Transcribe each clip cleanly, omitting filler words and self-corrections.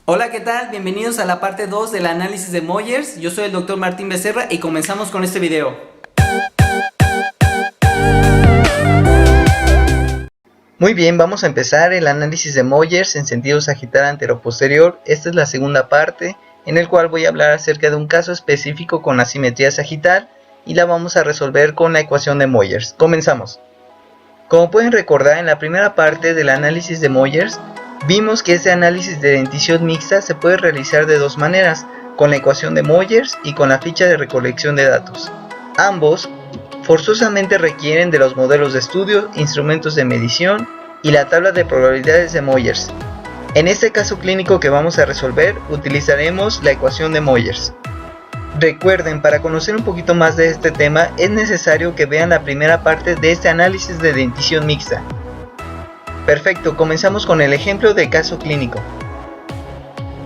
Hola, ¿qué tal? Bienvenidos a la parte 2 del análisis de Moyers. Yo soy el Dr. Martín Becerra y comenzamos con este video. Muy bien, vamos a empezar el análisis de Moyers en sentido sagital anteroposterior. Esta es la segunda parte, en el cual voy a hablar acerca de un caso específico con asimetría sagital y la vamos a resolver con la ecuación de Moyers. Comenzamos. Como pueden recordar, en la primera parte del análisis de Moyers, vimos que este análisis de dentición mixta se puede realizar de dos maneras, con la ecuación de Moyers y con la ficha de recolección de datos. Ambos forzosamente requieren de los modelos de estudio, instrumentos de medición y la tabla de probabilidades de Moyers. En este caso clínico que vamos a resolver, utilizaremos la ecuación de Moyers. Recuerden, para conocer un poquito más de este tema, es necesario que vean la primera parte de este análisis de dentición mixta. Perfecto, comenzamos con el ejemplo de caso clínico.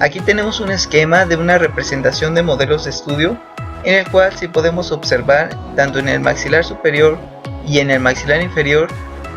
Aquí tenemos un esquema de una representación de modelos de estudio, en el cual si podemos observar, tanto en el maxilar superior y en el maxilar inferior,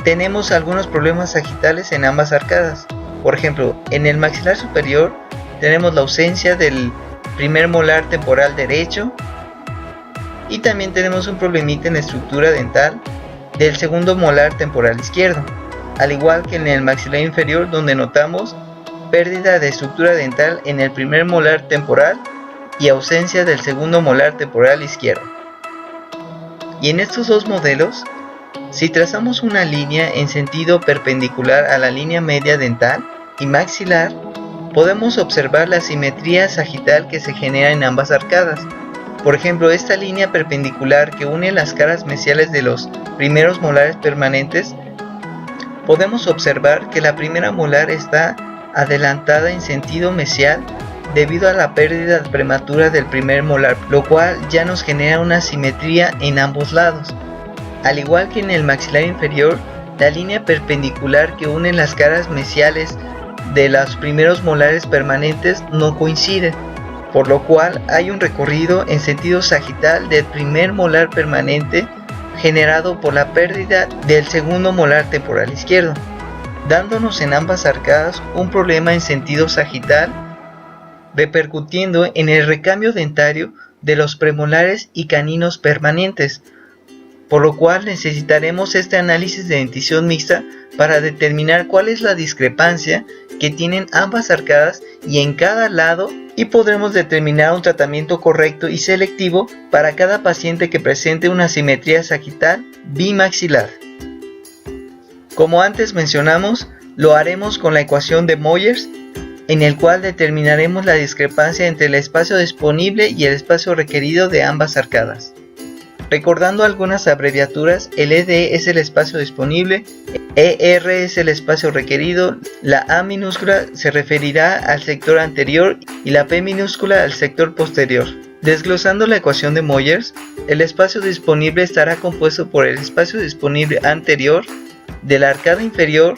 tenemos algunos problemas sagitales en ambas arcadas. Por ejemplo, en el maxilar superior tenemos la ausencia del primer molar temporal derecho y también tenemos un problemita en la estructura dental del segundo molar temporal izquierdo, al igual que en el maxilar inferior, donde notamos pérdida de estructura dental en el primer molar temporal y ausencia del segundo molar temporal izquierdo. Y en estos dos modelos, si trazamos una línea en sentido perpendicular a la línea media dental y maxilar, podemos observar la simetría sagital que se genera en ambas arcadas. Por ejemplo, esta línea perpendicular que une las caras mesiales de los primeros molares permanentes, podemos observar que la primera molar está adelantada en sentido mesial debido a la pérdida prematura del primer molar, lo cual ya nos genera una simetría en ambos lados. Al igual que en el maxilar inferior, la línea perpendicular que une las caras mesiales de los primeros molares permanentes no coincide, por lo cual hay un recorrido en sentido sagital del primer molar permanente generado por la pérdida del segundo molar temporal izquierdo, dándonos en ambas arcadas un problema en sentido sagital, repercutiendo en el recambio dentario de los premolares y caninos permanentes, por lo cual necesitaremos este análisis de dentición mixta para determinar cuál es la discrepancia que tienen ambas arcadas y en cada lado, y podremos determinar un tratamiento correcto y selectivo para cada paciente que presente una simetría sagital bimaxilar. Como antes mencionamos, lo haremos con la ecuación de Moyers, en el cual determinaremos la discrepancia entre el espacio disponible y el espacio requerido de ambas arcadas. Recordando algunas abreviaturas, el ED es el espacio disponible, ER es el espacio requerido, la A minúscula se referirá al sector anterior y la P minúscula al sector posterior. Desglosando la ecuación de Moyers, el espacio disponible estará compuesto por el espacio disponible anterior de la arcada inferior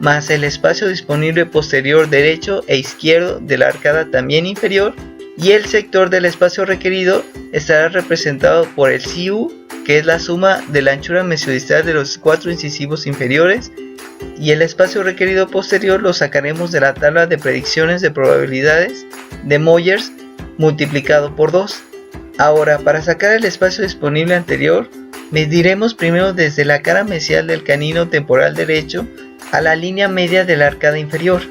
más el espacio disponible posterior derecho e izquierdo de la arcada también inferior, y el sector del espacio requerido estará representado por el CU, que es la suma de la anchura mesiodistal de los cuatro incisivos inferiores, y el espacio requerido posterior lo sacaremos de la tabla de predicciones de probabilidades de Moyers multiplicado por 2. Ahora, para sacar el espacio disponible anterior, mediremos primero desde la cara mesial del canino temporal derecho a la línea media de la arcada inferior,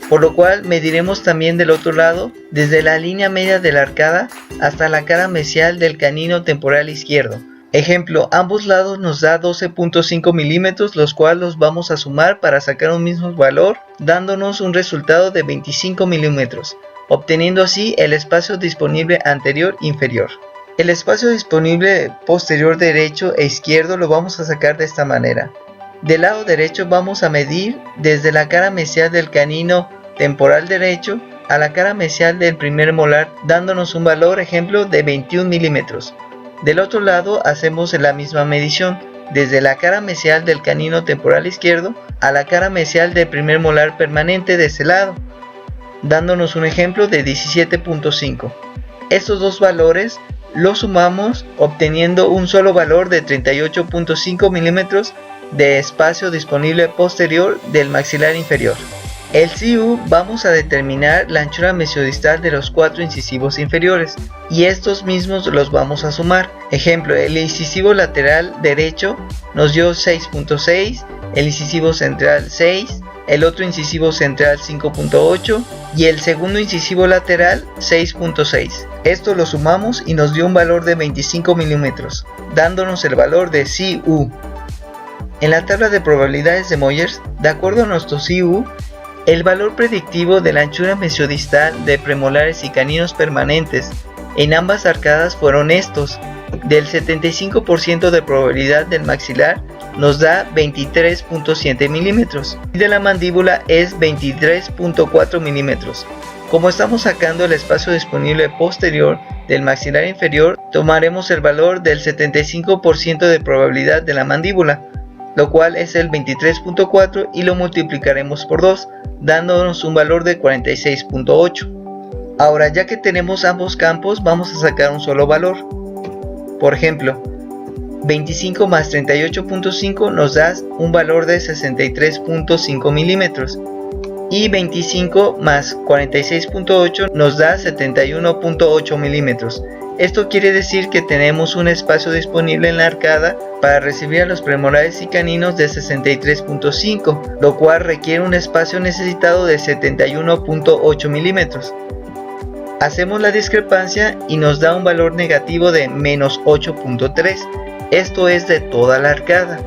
por lo cual mediremos también del otro lado desde la línea media de la arcada hasta la cara mesial del canino temporal izquierdo. Ejemplo, ambos lados nos da 12.5 milímetros, los cuales los vamos a sumar para sacar un mismo valor, dándonos un resultado de 25 milímetros, obteniendo así el espacio disponible anterior inferior. El espacio disponible posterior derecho e izquierdo lo vamos a sacar de esta manera. Del lado derecho vamos a medir desde la cara mesial del canino temporal derecho a la cara mesial del primer molar, dándonos un valor, ejemplo, de 21 milímetros. Del otro lado hacemos la misma medición, desde la cara mesial del canino temporal izquierdo a la cara mesial del primer molar permanente de ese lado, dándonos un ejemplo de 17.5. Estos dos valores los sumamos obteniendo un solo valor de 38.5 milímetros de espacio disponible posterior del maxilar inferior. El CU vamos a determinar la anchura mesiodistal de los 4 incisivos inferiores y estos mismos los vamos a sumar. Ejemplo, el incisivo lateral derecho nos dio 6.6, el incisivo central 6, el otro incisivo central 5.8 y el segundo incisivo lateral 6.6. Esto lo sumamos y nos dio un valor de 25 milímetros, dándonos el valor de CU. En la tabla de probabilidades de Moyers, de acuerdo a nuestro CU, el valor predictivo de la anchura mesiodistal de premolares y caninos permanentes en ambas arcadas fueron estos. Del 75% de probabilidad del maxilar nos da 23.7 milímetros y de la mandíbula es 23.4 milímetros. Como estamos sacando el espacio disponible posterior del maxilar inferior, tomaremos el valor del 75% de probabilidad de la mandíbula, lo cual es el 23.4 y lo multiplicaremos por 2, dándonos un valor de 46.8. Ahora, ya que tenemos ambos campos, vamos a sacar un solo valor. Por ejemplo, 25 más 38.5 nos da un valor de 63.5 milímetros y 25 más 46.8 nos da 71.8 milímetros. Esto quiere decir que tenemos un espacio disponible en la arcada para recibir a los premolares y caninos de 63.5, lo cual requiere un espacio necesitado de 71.8 milímetros. Hacemos la discrepancia y nos da un valor negativo de menos 8.3, esto es de toda la arcada,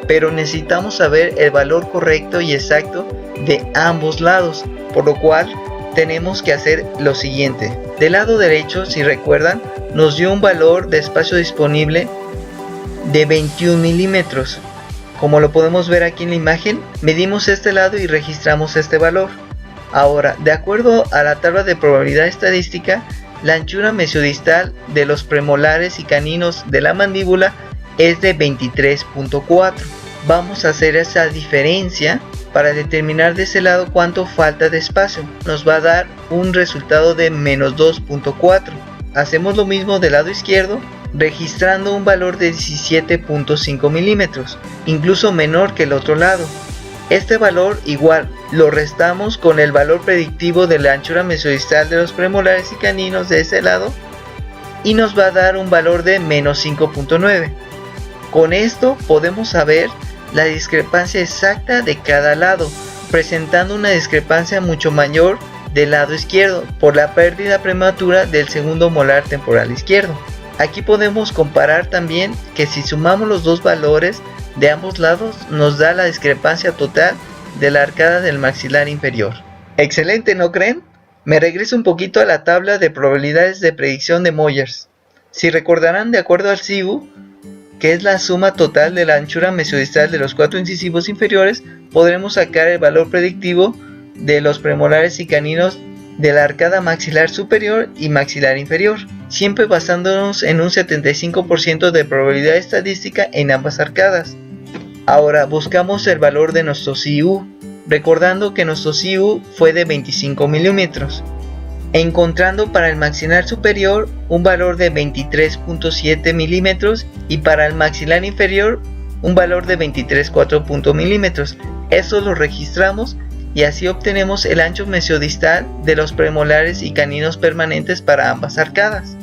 pero necesitamos saber el valor correcto y exacto de ambos lados, por lo cual tenemos que hacer lo siguiente. Del lado derecho, si recuerdan, nos dio un valor de espacio disponible de 21 milímetros. Como lo podemos ver aquí en la imagen, medimos este lado y registramos este valor. Ahora, de acuerdo a la tabla de probabilidad estadística, la anchura mesiodistal de los premolares y caninos de la mandíbula es de 23.4. Vamos a hacer esa diferencia para determinar de ese lado cuánto falta de espacio. Nos va a dar un resultado de menos 2.4. Hacemos lo mismo del lado izquierdo, registrando un valor de 17.5 milímetros, incluso menor que el otro lado. Este valor igual lo restamos con el valor predictivo de la anchura mesiodistal de los premolares y caninos de ese lado y nos va a dar un valor de menos 5.9. Con esto podemos saber la discrepancia exacta de cada lado, presentando una discrepancia mucho mayor del lado izquierdo por la pérdida prematura del segundo molar temporal izquierdo. Aquí podemos comparar también que si sumamos los dos valores de ambos lados nos da la discrepancia total de la arcada del maxilar inferior. Excelente, ¿no creen? Me regreso un poquito a la tabla de probabilidades de predicción de Moyers. Si recordarán, de acuerdo al CU, que es la suma total de la anchura mesiodistal de los 4 incisivos inferiores, podremos sacar el valor predictivo de los premolares y caninos de la arcada maxilar superior y maxilar inferior, siempre basándonos en un 75% de probabilidad estadística en ambas arcadas. Ahora buscamos el valor de nuestro CU, recordando que nuestro CU fue de 25 milímetros, encontrando para el maxilar superior un valor de 23.7 milímetros y para el maxilar inferior un valor de 23.4 milímetros. Eso lo registramos y así obtenemos el ancho mesiodistal de los premolares y caninos permanentes para ambas arcadas.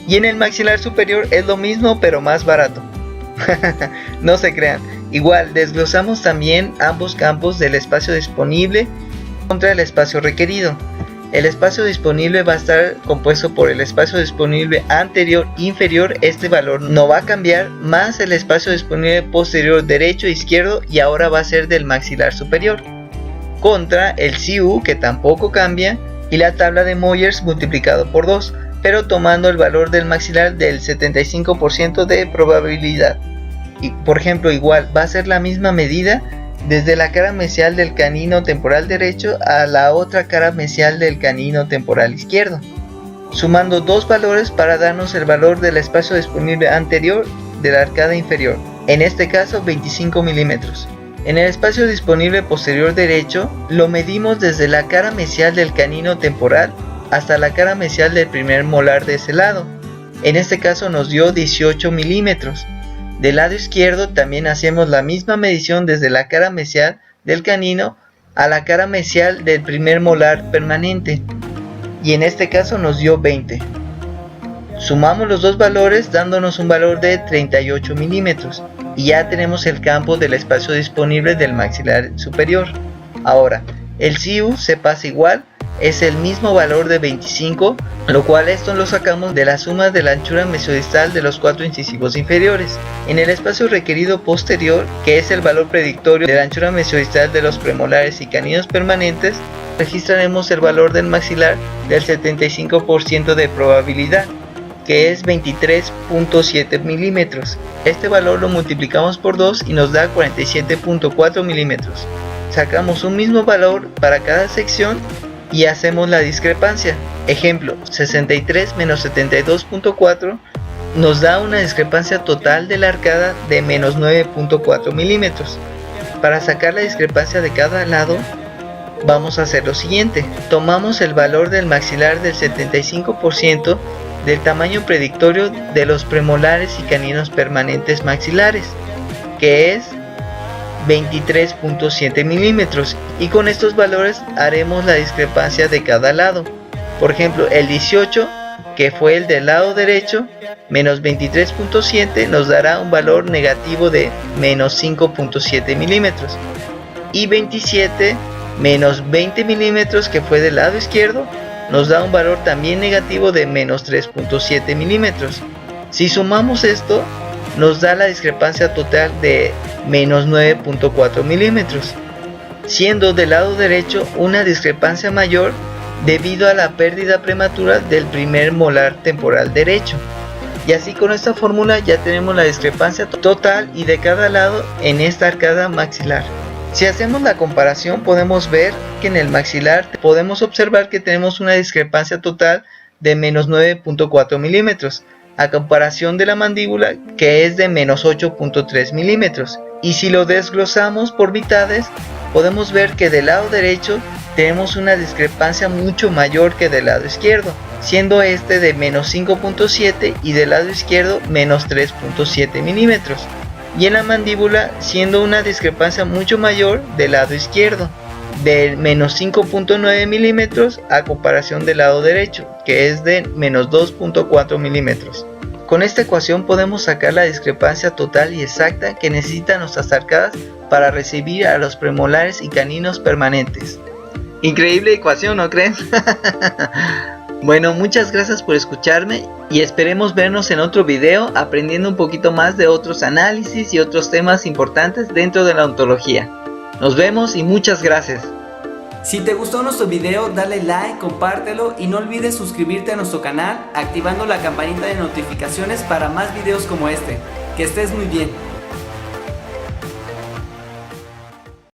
Y en el maxilar superior es lo mismo pero más barato. No se crean, igual desglosamos también ambos campos del espacio disponible contra el espacio requerido. El espacio disponible va a estar compuesto por el espacio disponible anterior inferior, este valor no va a cambiar, más el espacio disponible posterior derecho e izquierdo y ahora va a ser del maxilar superior, contra el CU que tampoco cambia y la tabla de Moyers multiplicado por 2, pero tomando el valor del maxilar del 75% de probabilidad. Y por ejemplo, igual va a ser la misma medida desde la cara mesial del canino temporal derecho a la otra cara mesial del canino temporal izquierdo, sumando dos valores para darnos el valor del espacio disponible anterior de la arcada inferior, en este caso 25 milímetros. En el espacio disponible posterior derecho lo medimos desde la cara mesial del canino temporal hasta la cara mesial del primer molar de ese lado, en este caso nos dio 18 milímetros. Del lado izquierdo también hacemos la misma medición desde la cara mesial del canino a la cara mesial del primer molar permanente, y en este caso nos dio 20. Sumamos los dos valores dándonos un valor de 38 milímetros y ya tenemos el campo del espacio disponible del maxilar superior. Ahora, el CIU se pasa igual, es el mismo valor de 25, lo cual esto lo sacamos de la suma de la anchura mesiodistal de los 4 incisivos inferiores. En el espacio requerido posterior, que es el valor predictorio de la anchura mesiodistal de los premolares y caninos permanentes, registraremos el valor del maxilar del 75% de probabilidad, que es 23.7 milímetros. Este valor lo multiplicamos por 2 y nos da 47.4 milímetros. Sacamos un mismo valor para cada sección y hacemos la discrepancia. Ejemplo, 63 menos 72.4 nos da una discrepancia total de la arcada de menos 9.4 milímetros. Para sacar la discrepancia de cada lado, vamos a hacer lo siguiente. Tomamos el valor del maxilar del 75% del tamaño predictorio de los premolares y caninos permanentes maxilares, que es 23.7 milímetros, y con estos valores haremos la discrepancia de cada lado. Por ejemplo, el 18, que fue el del lado derecho, menos 23.7 nos dará un valor negativo de menos 5.7 milímetros, y 27 menos 20 milímetros, que fue del lado izquierdo, nos da un valor también negativo de menos 3.7 milímetros. Si sumamos esto, nos da la discrepancia total de menos 9.4 milímetros, siendo del lado derecho una discrepancia mayor debido a la pérdida prematura del primer molar temporal derecho. Y así con esta fórmula ya tenemos la discrepancia total y de cada lado en esta arcada maxilar. Si hacemos la comparación, podemos ver que en el maxilar podemos observar que tenemos una discrepancia total de menos 9.4 milímetros, a comparación de la mandíbula, que es de menos 8.3 milímetros. Y si lo desglosamos por mitades, podemos ver que del lado derecho tenemos una discrepancia mucho mayor que del lado izquierdo, siendo este de menos 5.7 y del lado izquierdo menos 3.7 milímetros. Y en la mandíbula siendo una discrepancia mucho mayor del lado izquierdo, de menos 5.9 milímetros a comparación del lado derecho, que es de menos 2.4 milímetros. Con esta ecuación podemos sacar la discrepancia total y exacta que necesitan nuestras arcadas para recibir a los premolares y caninos permanentes. Increíble ecuación, ¿no creen? Bueno, muchas gracias por escucharme y esperemos vernos en otro video aprendiendo un poquito más de otros análisis y otros temas importantes dentro de la odontología. Nos vemos y muchas gracias. Si te gustó nuestro video, dale like, compártelo y no olvides suscribirte a nuestro canal activando la campanita de notificaciones para más videos como este. Que estés muy bien.